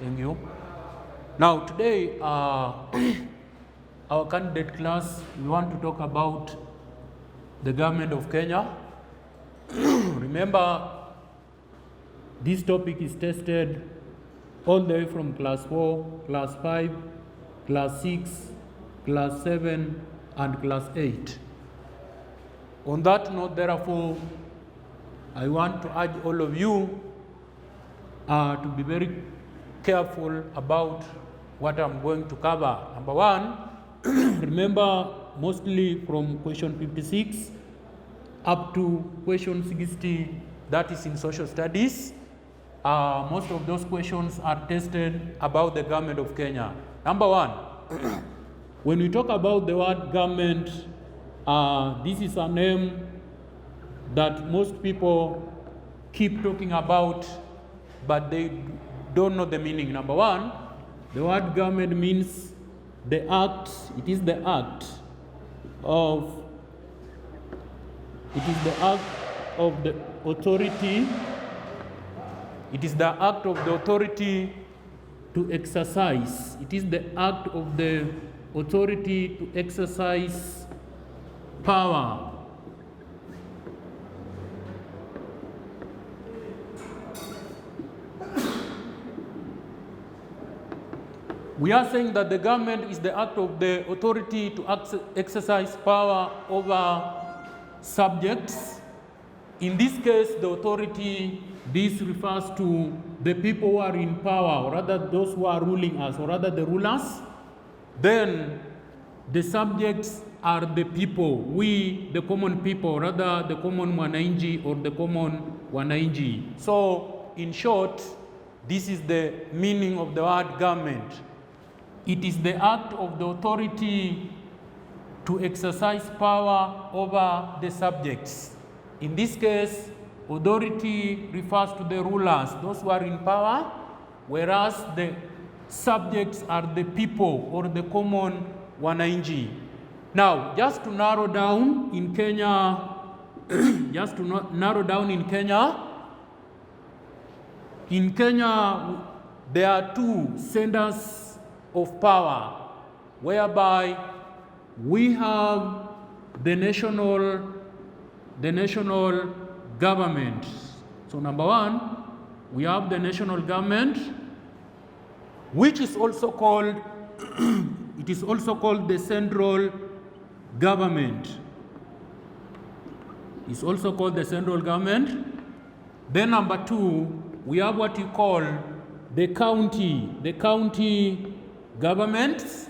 Thank you. Now today, our candidate class, we want to talk about the government of Kenya. Remember, this topic is tested all the way from class 4, class 5, class 6, class 7, and class 8. On that note, therefore, I want to urge all of you to be very careful about what I'm going to cover. Number one, remember mostly from question 56 up to question 60, that is in social studies. Most of those questions are tested about the government of Kenya. Number one, when we talk about the word government, this is a name that most people keep talking about, but they don't know the meaning. Number one, the word government means the act, it is the act of the authority. It is the act of the authority to exercise. It is the act of the authority to exercise power. We are saying that the government is the act of the authority to exercise power over subjects. In this case, the authority, this refers to the people who are in power, or rather those who are ruling us, or rather the rulers. Then the subjects are the people, we, the common people, rather the common mwananchi or the common wananchi. So, in short, this is the meaning of the word government. It is the act of the authority to exercise power over the subjects. In this case, authority refers to the rulers, those who are in power, whereas the subjects are the people or the common wananchi. Now, just to narrow down in Kenya, in Kenya, there are two centers of power, whereby we have the national government. So number one, we have the national government, which is also called it is also called the central government. It's also called the central government. Then number two, we have what you call the county governments,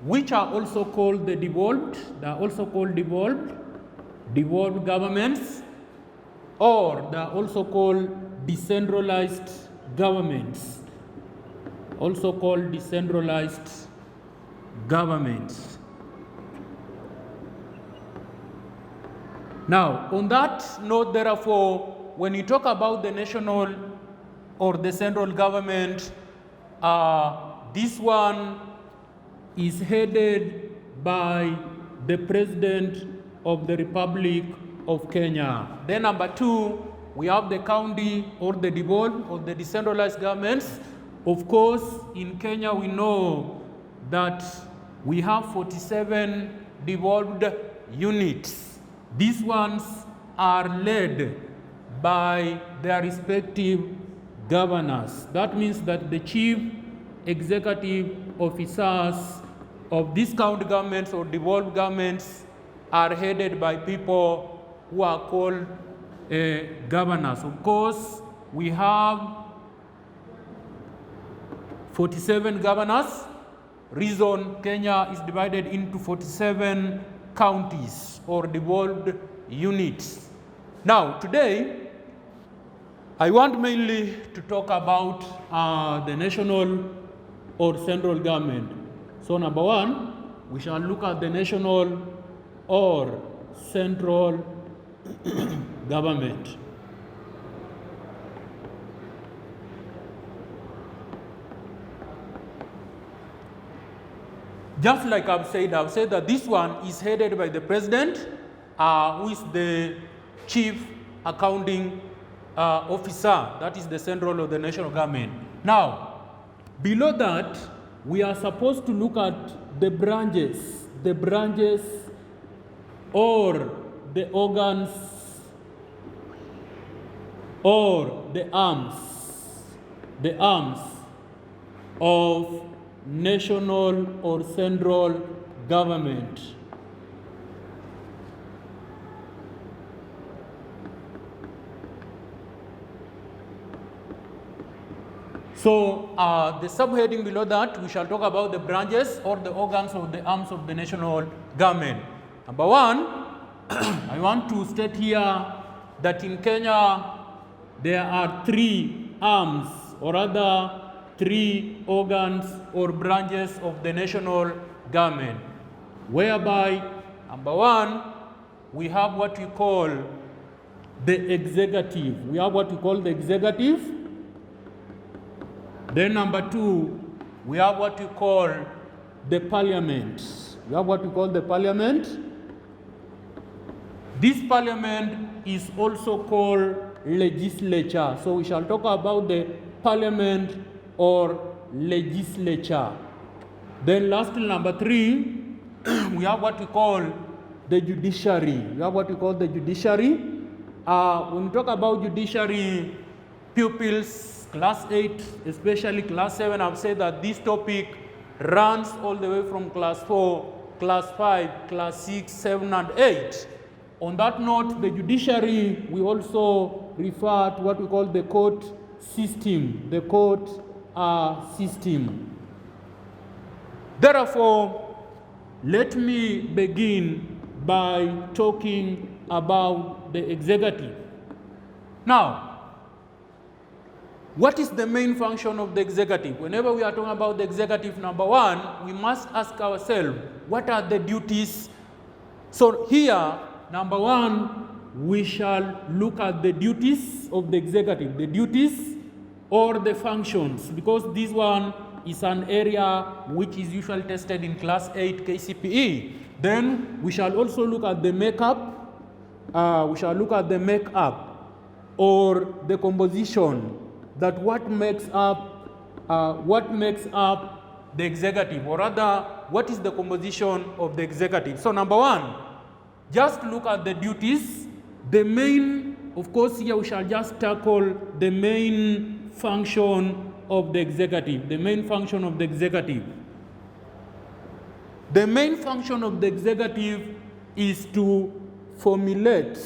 which are also called the devolved. They are also called devolved governments, or they are also called decentralized governments. Also called decentralized governments. Now, on that note, therefore, when you talk about the national or the central government, this one is headed by the President of the Republic of Kenya. Then number two, we have the county or the devolved or the decentralized governments. Of course, in Kenya we know that we have 47 devolved units. These ones are led by their respective governors. That means that the chief executive officers of these county governments or devolved governments are headed by people who are called governors. Of course, we have 47 governors. Reason Kenya is divided into 47 counties or devolved units. Now, today, I want mainly to talk about the national or central government. So number one, we shall look at the national or central government. Just like I've said that this one is headed by the president, who is the chief accounting officer, that is the central or the national government. Now, Below that, we are supposed to look at the branches or the organs or the arms of national or central government. So the subheading below that, we shall talk about the branches or the organs of the arms of the national government. Number one, I want to state here that in Kenya, there are 3 arms, or rather 3 organs or branches of the national government, whereby, number one, we have what we call the executive. We have what we call the executive. Then number 2, we have what we call the parliament. We have what we call the parliament. This parliament is also called legislature. So we shall talk about the parliament or legislature. Then lastly, number 3, we have what we call the judiciary. We have what we call the judiciary. When we talk about judiciary, pupils, class 8, especially class 7, I've said that this topic runs all the way from class 4, class 5, class 6, 7, and 8. On that note, the judiciary, we also refer to what we call the court system, Therefore, let me begin by talking about the executive. Now, what is the main function of the executive? Whenever we are talking about the executive, number one, we must ask ourselves, what are the duties? So here, number one, we shall look at the duties of the executive, the duties or the functions, because this one is an area which is usually tested in class 8 KCPE. Then we shall also look at the makeup, or the composition, that what makes up the executive, or rather, what is the composition of the executive. So number one, just look at the duties. The main, of course, here we shall just tackle the main function of the executive. The main function of the executive. The main function of the executive is to formulate.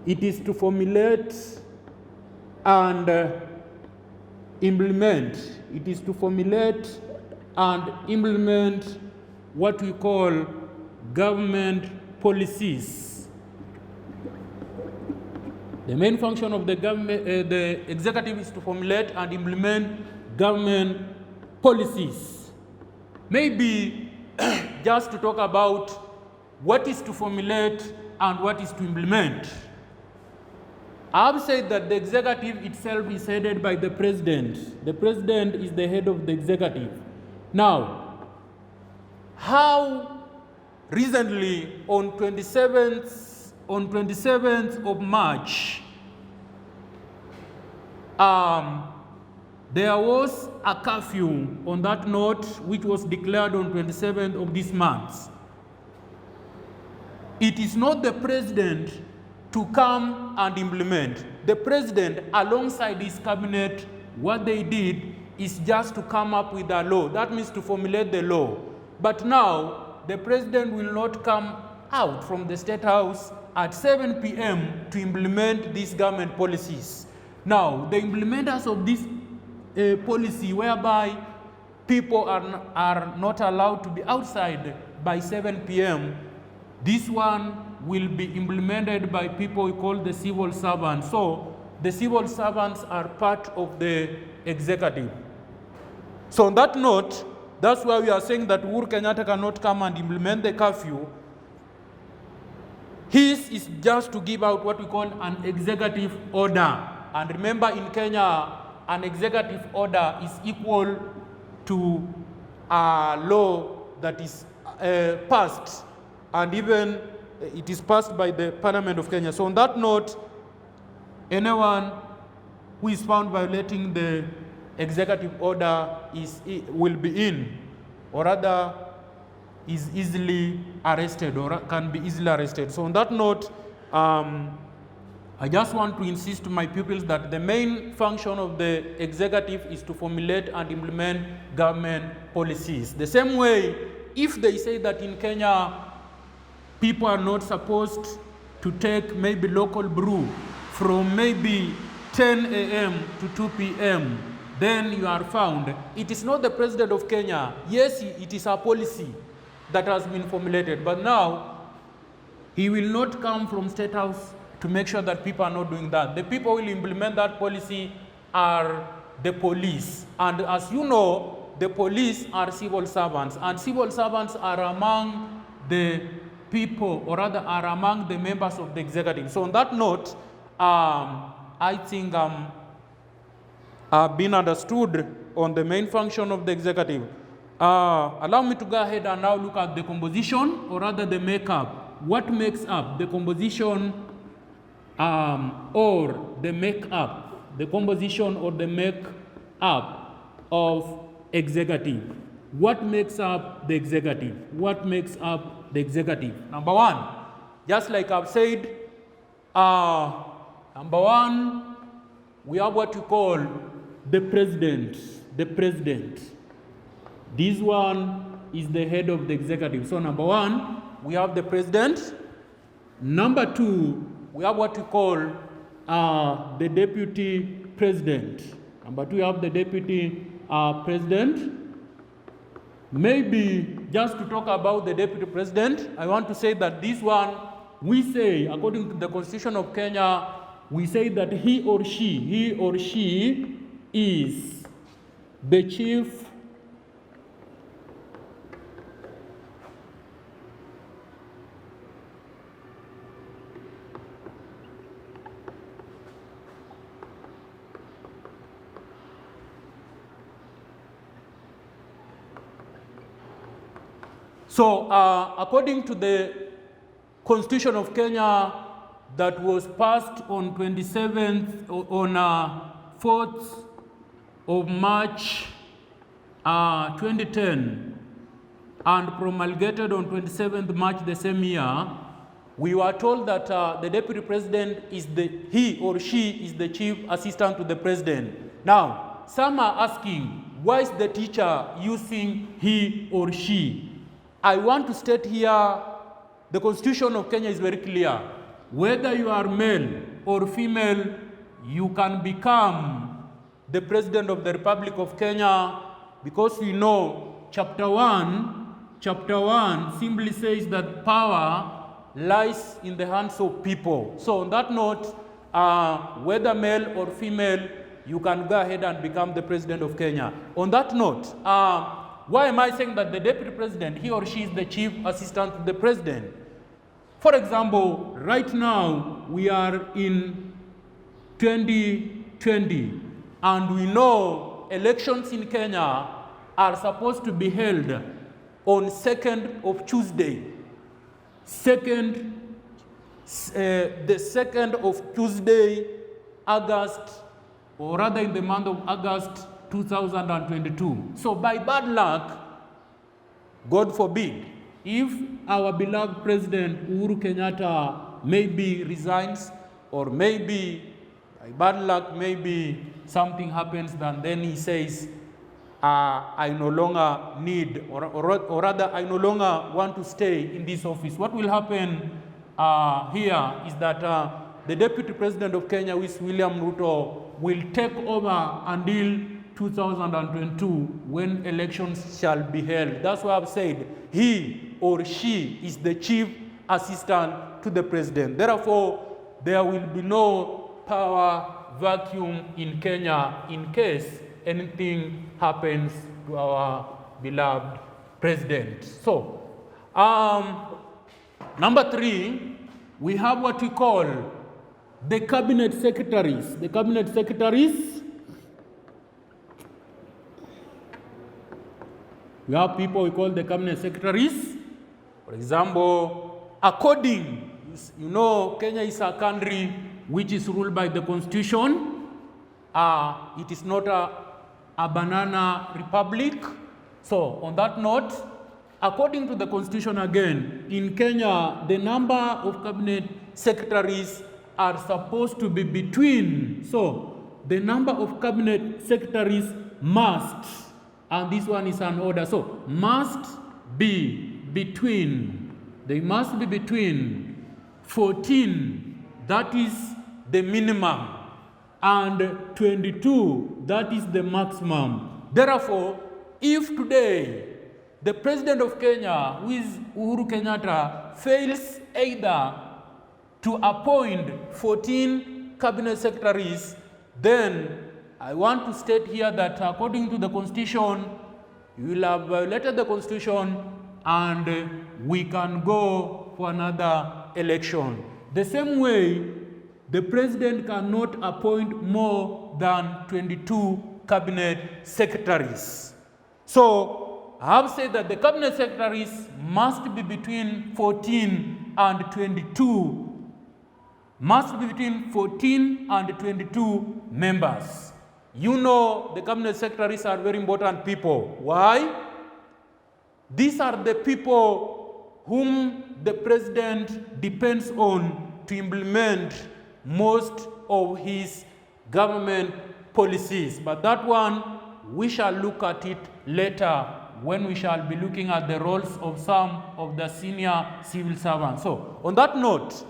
It is to formulate and implement. It is to formulate and implement what we call government policies. The main function of the executive is to formulate and implement government policies. Maybe just to talk about what is to formulate and what is to implement. I have said that the executive itself is headed by the president. The president is the head of the executive. Now, how recently on 27th of March, there was a curfew on that note which was declared on 27th of this month. It is not the president to come and implement. The president, alongside his cabinet, what they did is just to come up with a law. That means to formulate the law. But now, the president will not come out from the State House at 7 p.m. to implement these government policies. Now, the implementers of this policy whereby people are not allowed to be outside by 7 p.m., this one will be implemented by people we call the civil servants. So the civil servants are part of the executive. So on that note, that's why we are saying that Uhuru Kenyatta cannot come and implement the curfew. His is just to give out what we call an executive order. And remember, in Kenya, an executive order is equal to a law that is passed, and even it is passed by the Parliament of Kenya. So on that note, anyone who is found violating the executive order will be in, or rather is easily arrested or can be easily arrested. So on that note, I just want to insist to my pupils that the main function of the executive is to formulate and implement government policies. The same way, if they say that in Kenya, people are not supposed to take maybe local brew from maybe 10 a.m. to 2 p.m., then you are found. It is not the president of Kenya. Yes, it is a policy that has been formulated, but now he will not come from State House to make sure that people are not doing that. The people who will implement that policy are the police. And as you know, the police are civil servants, and civil servants are among the people, or rather are among the members of the executive. So on that note, I think I've been understood on the main function of the executive. Allow me to go ahead and now look at the composition, or rather the makeup. What makes up the composition or the makeup, the composition or the makeup of executive? What makes up the executive? What makes up the executive? Number one, just like I've said, number one, we have what you call the president. The president. This one is the head of the executive. So number one, we have the president. Number two, we have what we call the deputy president. Number two, we have the deputy president. Maybe just to talk about the deputy president, I want to say that this one, we say, according to the Constitution of Kenya, we say that he or she is the chief So, according to the Constitution of Kenya that was passed on 27th, on 4th of March 2010 and promulgated on 27th March the same year, we were told that the deputy president is he or she is the chief assistant to the president. Now, some are asking, why is the teacher using he or she? I want to state here, the Constitution of Kenya is very clear. Whether you are male or female, you can become the President of the Republic of Kenya, because we know Chapter 1 simply says that power lies in the hands of people. So on that note, whether male or female, you can go ahead and become the President of Kenya. On that note, why am I saying that the deputy president, he or she is the chief assistant to the president? For example, right now we are in 2020, and we know elections in Kenya are supposed to be held on 2nd of Tuesday. The 2nd of Tuesday, August, or rather in the month of August 2022. So by bad luck, God forbid, if our beloved President Uhuru Kenyatta maybe resigns, or maybe by bad luck, maybe something happens, then he says, I no longer need, or rather I no longer want to stay in this office. What will happen here is that the Deputy President of Kenya, who is William Ruto, will take over until 2022, when elections shall be held. That's why I've said he or she is the chief assistant to the president. Therefore, there will be no power vacuum in Kenya in case anything happens to our beloved president. So, number three, we have what we call the Cabinet Secretaries. The Cabinet Secretaries, we have people we call the Cabinet Secretaries. For example, according, you know, Kenya is a country which is ruled by the Constitution. It is not a banana republic. So on that note, according to the constitution again, in Kenya, the number of cabinet secretaries are supposed to be between. So the number of cabinet secretaries must, and this one is an order, so must be between, they must be between 14, that is the minimum, and 22, that is the maximum. Therefore, if today the President of Kenya, who is Uhuru Kenyatta, fails either to appoint 14 cabinet secretaries, then I want to state here that according to the Constitution, you will have violated the Constitution and we can go for another election. The same way, the President cannot appoint more than 22 cabinet secretaries. So I have said that the cabinet secretaries must be between 14 and 22, must be between 14 and 22 members. You know, the cabinet secretaries are very important people. Why? These are the people whom the president depends on to implement most of his government policies. But that one, we shall look at it later when we shall be looking at the roles of some of the senior civil servants. So on that note,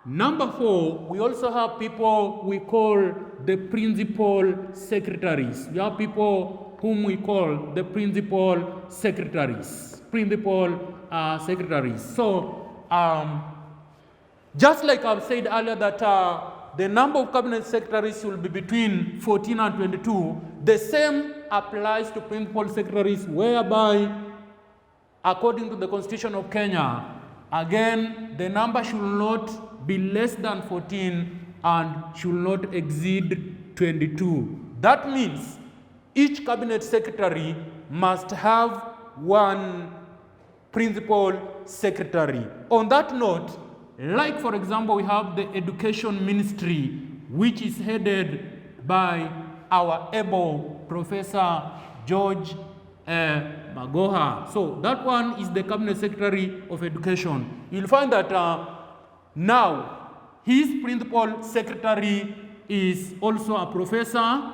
number 4, we also have people we call the principal secretaries. We have people whom we call the principal secretaries. So, just like I've said earlier that the number of cabinet secretaries will be between 14 and 22, the same applies to principal secretaries, whereby, according to the Constitution of Kenya, again, the number should not be less than 14 and should not exceed 22. That means each cabinet secretary must have one principal secretary. On that note, like for example, we have the Education Ministry, which is headed by our able Professor George Magoha. So that one is the Cabinet Secretary of Education. You'll find that now his principal secretary is also a professor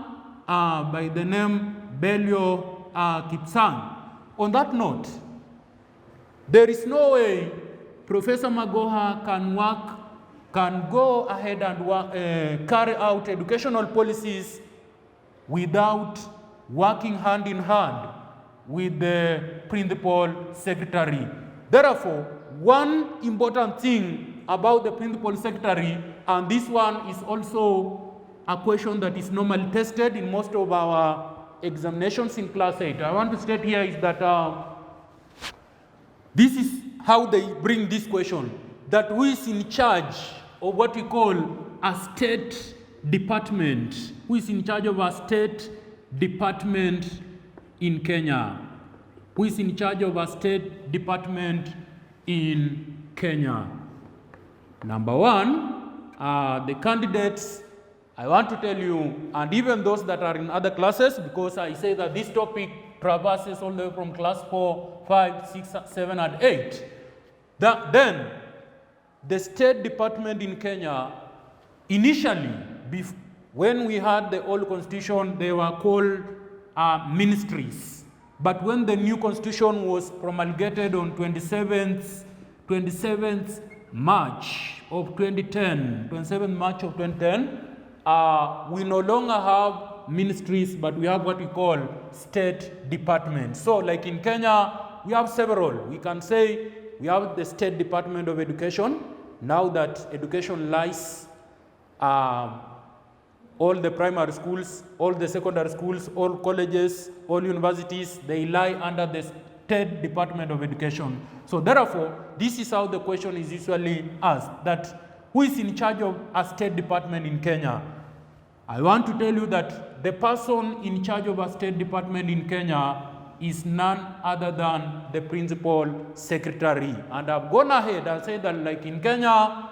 by the name Belio Kipsang. On that note, there is no way Professor Magoha can go ahead and carry out educational policies without working hand in hand with the principal secretary. Therefore, one important thing about the principal secretary, and this one is also a question that is normally tested in most of our examinations in class 8. I want to state here is that this is how they bring this question, that who is in charge of what we call a state department, who is in charge of a state department in Kenya, who is in charge of a state department in Kenya. Number 1, the candidates, I want to tell you, and even those that are in other classes, because I say that this topic traverses all the way from class 4, 5, 6, 7, and 8. Then, the State Department in Kenya, initially, when we had the old constitution, they were called ministries. But when the new constitution was promulgated on 27th March of 2010, 27th March of 2010, we no longer have ministries, but we have what we call state departments. So like in Kenya, we have several. We can say we have the State Department of Education. Now that education lies, all the primary schools, all the secondary schools, all colleges, all universities, they lie under the State Department of Education. So therefore, this is how the question is usually asked, that who is in charge of a State Department in Kenya? I want to tell you that the person in charge of a State Department in Kenya is none other than the Principal Secretary. And I've gone ahead and said that like in Kenya,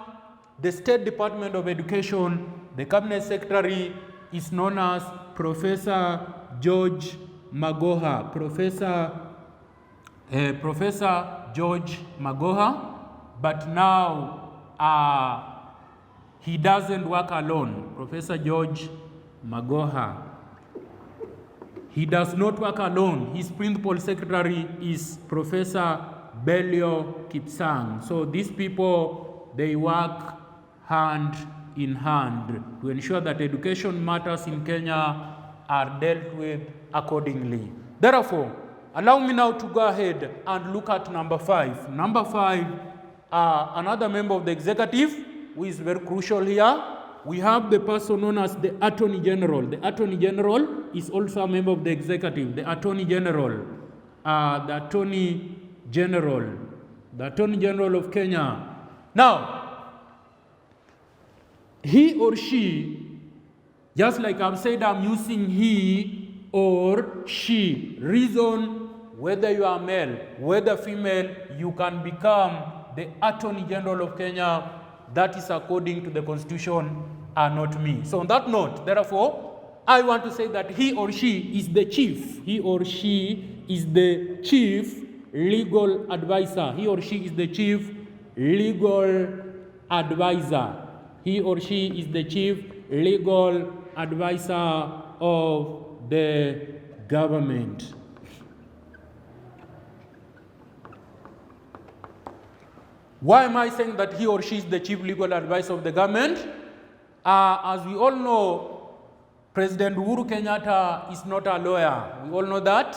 the State Department of Education, the Cabinet Secretary is known as Professor George Magoha. Professor George Magoha, but now he doesn't work alone. Professor George Magoha. He does not work alone. His principal secretary is Professor Belio Kipsang. So these people, they work hand in hand to ensure that education matters in Kenya are dealt with accordingly. Therefore, allow me now to go ahead and look at number 5. Number 5, another member of the executive who is very crucial here. We have the person known as the Attorney General. The Attorney General is also a member of the executive. The Attorney General. The Attorney General of Kenya. Now, he or she, just like I've said, I'm using he or she. Reason, whether you are male, whether female, you can become the Attorney General of Kenya. That is according to the Constitution and not me. So on that note, therefore, I want to say that he or she is the chief. He or she is the chief legal advisor. He or she is the chief legal advisor. He or she is the chief legal advisor of the government. Why am I saying that he or she is the chief legal advisor of the government? As we all know, President Uhuru Kenyatta is not a lawyer. We all know that.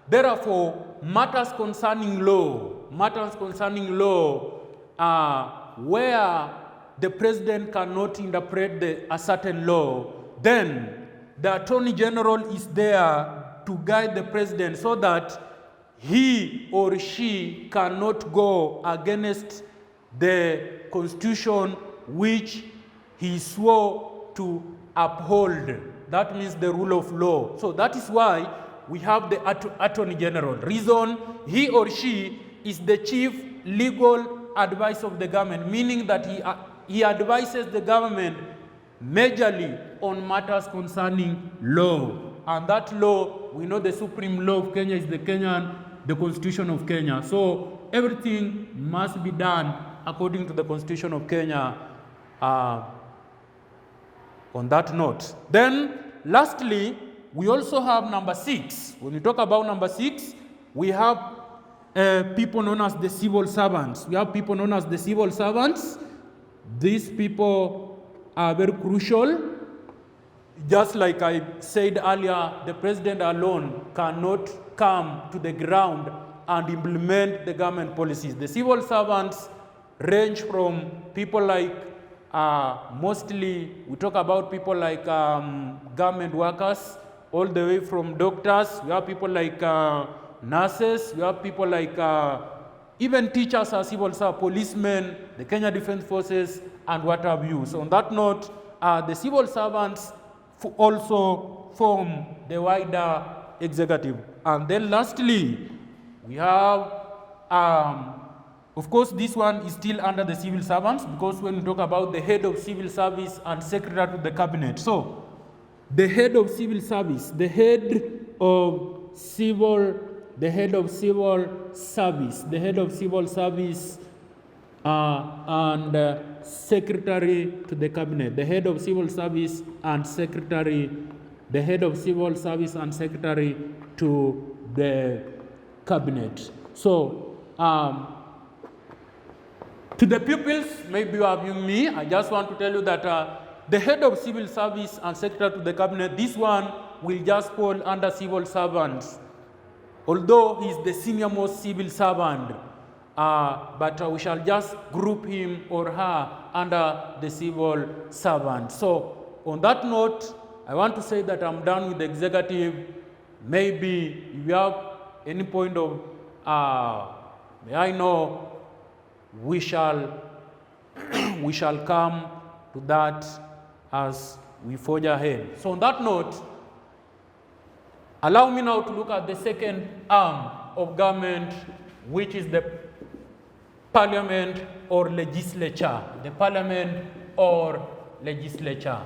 Therefore, matters concerning law, where the president cannot interpret a certain law, then the Attorney General is there to guide the president so that he or she cannot go against the Constitution which he swore to uphold. That means the rule of law. So that is why we have the Attorney General. Reason, he or she is the chief legal advisor of the government, meaning that he advises the government majorly on matters concerning law. And that law, we know the supreme law of Kenya is the Constitution of Kenya. So everything must be done according to the Constitution of Kenya. On that note, then lastly, we also have number 6. When we talk about number 6, we have people known as the civil servants. These people are very crucial. Just like I said earlier, the president alone cannot come to the ground and implement the government policies. The civil servants range from people like, mostly we talk about people like government workers, all the way from doctors. We have people like nurses. We have people like even teachers are civil servants, policemen, the Kenya Defense Forces, and what have you. So on that note, the civil servants also form the wider executive. And then lastly, we have, of course, this one is still under the civil servants, because when we talk about the head of civil service and secretary to the cabinet. So the head of civil service, the head of civil service and secretary to the cabinet. The head of civil service and secretary, the head of civil service and secretary to the cabinet. So to the pupils, maybe you are viewing me, I just want to tell you that the head of civil service and secretary to the cabinet, this one will just fall under civil servants, although he is the senior most civil servant, but we shall just group him or her under the civil servant. So on that note, I want to say that I'm done with the executive. Maybe if you have any point of, may I know, we shall come to that as we forge ahead. So on that note, allow me now to look at the second arm of government, which is the parliament or legislature. The parliament or legislature.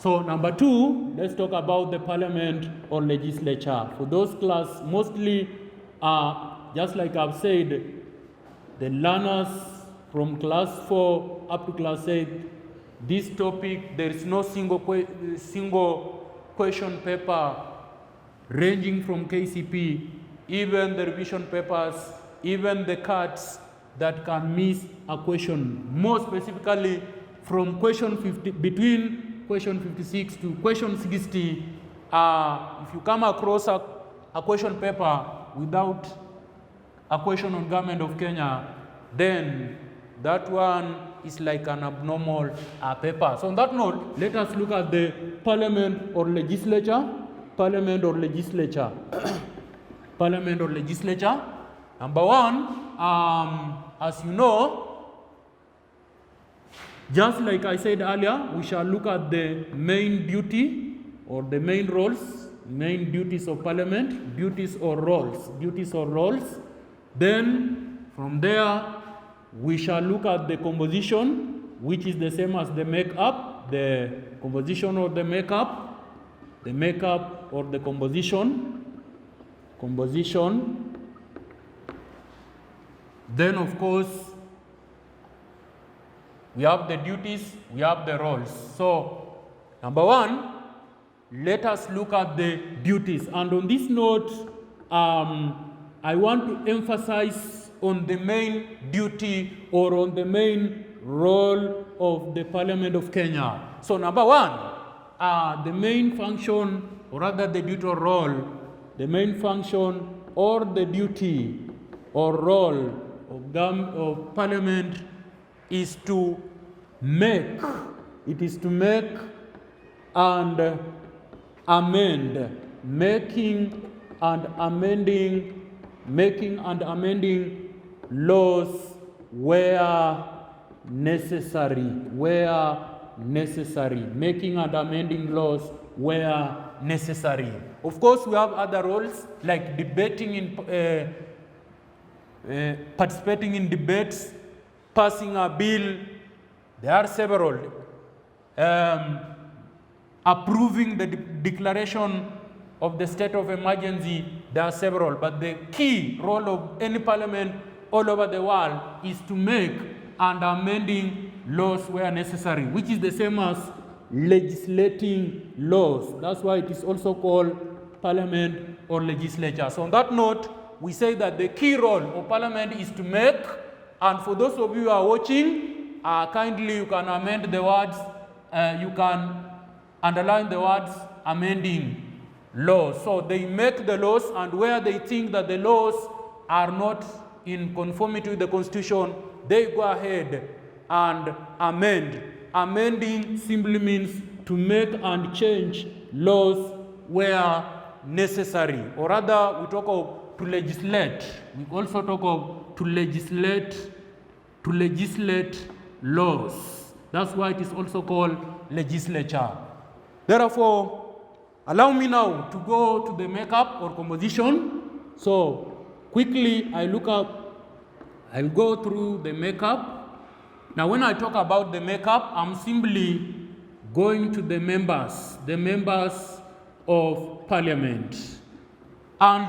So number 2, let's talk about the parliament or legislature. For those class, mostly, just like I've said, the learners from class 4 up to class 8, this topic, there is no single question paper ranging from KCP, even the revision papers, even the cards that can miss a question. More specifically, from question 50, between question 56 to question 60, if you come across a question paper without a question on government of Kenya, then that one is like an abnormal paper. So on that note, let us look at the parliament or legislature. Parliament or legislature. Parliament or legislature. Number 1, as you know, just like I said earlier, we shall look at the main duty or the main roles, main duties of parliament, duties or roles. Then from there, we shall look at the composition, which is the same as the makeup, the composition or the makeup or the composition. Then of course, we have the duties, we have the roles. So, number 1, let us look at the duties. And on this note, I want to emphasize on the main duty or on the main role of the Parliament of Kenya. So, number 1, the main function, or rather the duty or role, the main function or the duty or role of Parliament is to make. It is to make and amend. Making and amending laws where necessary. Making and amending laws where necessary. Of course, we have other roles like debating in participating in debates, passing a bill. There are several. Approving the declaration of the state of emergency, there are several. But the key role of any parliament all over the world is to make and amending laws where necessary, which is the same as legislating laws. That's why it is also called parliament or legislature. So on that note, we say that the key role of parliament is to make, and for those of you who are watching, kindly you can amend the words, you can underline the words amending laws. So they make the laws, and where they think that the laws are not in conformity with the Constitution, they go ahead and amend. Amending simply means to make and change laws where necessary. Or rather, we talk of to legislate. We also talk of to legislate laws. That's why it is also called legislature. Therefore, allow me now to go to the makeup or composition. So quickly, I'll go through the makeup. Now, when I talk about the makeup, I'm simply going to the members of parliament. And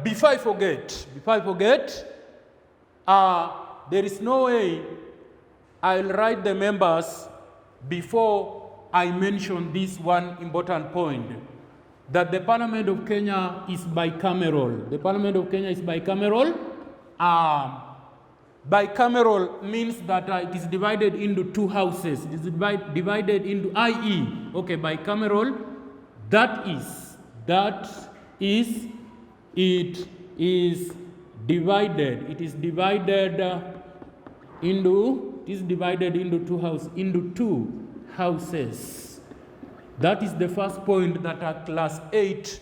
before I forget, there is no way I'll write the members before I mention this one important point, that the Parliament of Kenya is bicameral. The Parliament of Kenya is bicameral. Bicameral means that it is divided into two houses. It is divided into bicameral. That is, it is divided. It is divided into two houses. That is the first point, that at class 8,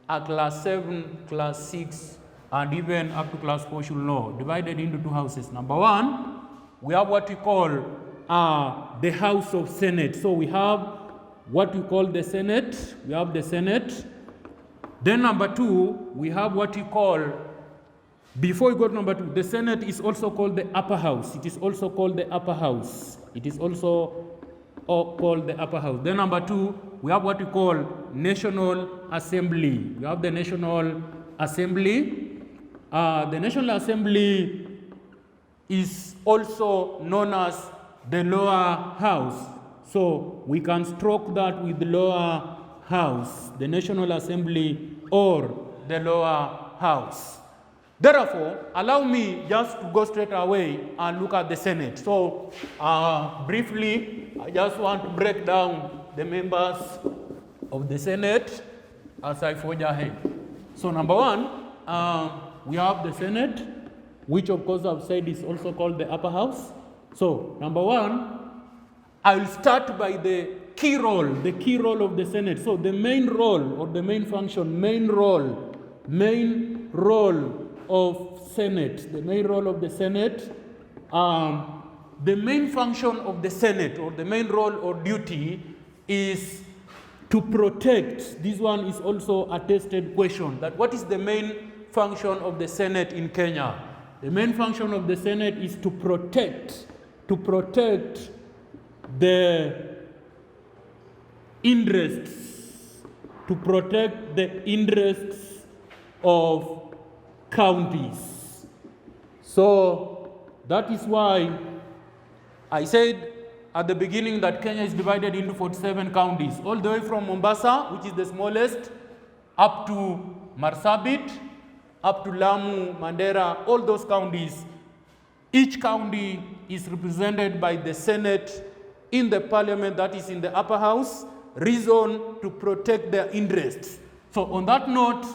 at class 7, class 6, and even up to class 4 should know. Divided into two houses. Number 1, we have what we call the House of Senate. So we have what we call the Senate. We have the Senate. Then number 2, we have what we call, before we go to number 2, the Senate is also called the upper house. It is also called the upper house. It is also called the upper house. Then number 2, we have what we call National Assembly. We have the National Assembly. The National Assembly is also known as the lower house. So we can stroke that with the lower house, the National Assembly or the lower house. Therefore, allow me just to go straight away and look at the Senate. So briefly, I just want to break down the members of the Senate as I forge ahead. So number one, we have the Senate, which of course I've said is also called the upper house. So number one, I will start by the key role of the Senate. So the main role or the main function, main role of Senate, the main role of the Senate, the main function of the Senate or the main role or duty is to protect. This one is also a tested question, that what is the main function of the Senate in Kenya? The main function of the Senate is to protect the interests of counties. So that is why I said at the beginning that Kenya is divided into 47 counties, all the way from Mombasa, which is the smallest, up to Marsabit, up to Lamu, Mandera, all those counties. Each county is represented by the Senate in the parliament, that is in the upper house, reason to protect their interests. So on that note,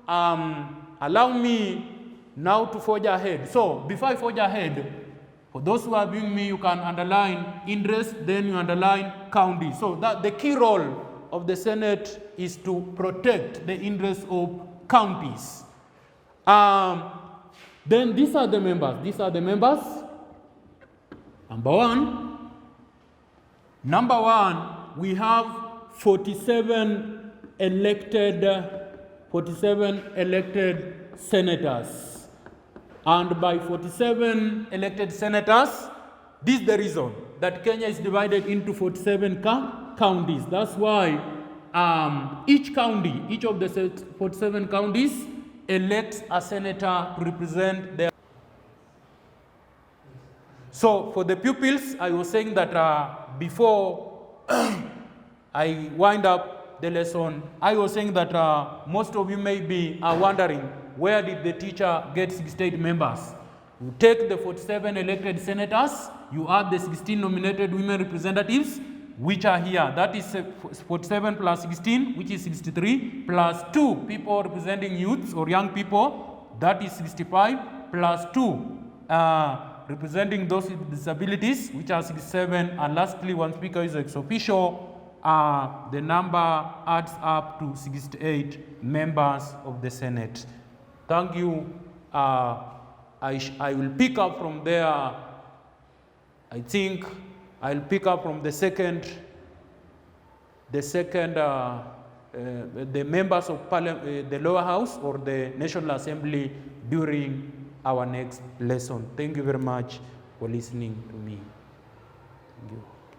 allow me now to forge ahead. So before I forge ahead, for those who are viewing me, you can underline interest, then you underline county. So that the key role of the Senate is to protect the interests of counties. Then these are the members. Number one, we have 47 elected senators. And by 47 elected senators, this is the reason that Kenya is divided into 47 counties. That's why each of the 47 counties elects a senator to represent their. So for the pupils, I was saying that before I wind up the lesson, I was saying that most of you may be wondering, where did the teacher get 68 members? You take the 47 elected senators, you add the 16 nominated women representatives, which are here. That is 47 plus 16, which is 63, plus 2 people representing youths or young people, that is 65, plus 2 representing those with disabilities, which are 67, and lastly, one speaker is ex officio. The number adds up to 68 members of the Senate. Thank you. I will pick up from there. I think I'll pick up from the members of Parliament, the lower house or the National Assembly during our next lesson. Thank you very much for listening to me. Thank you.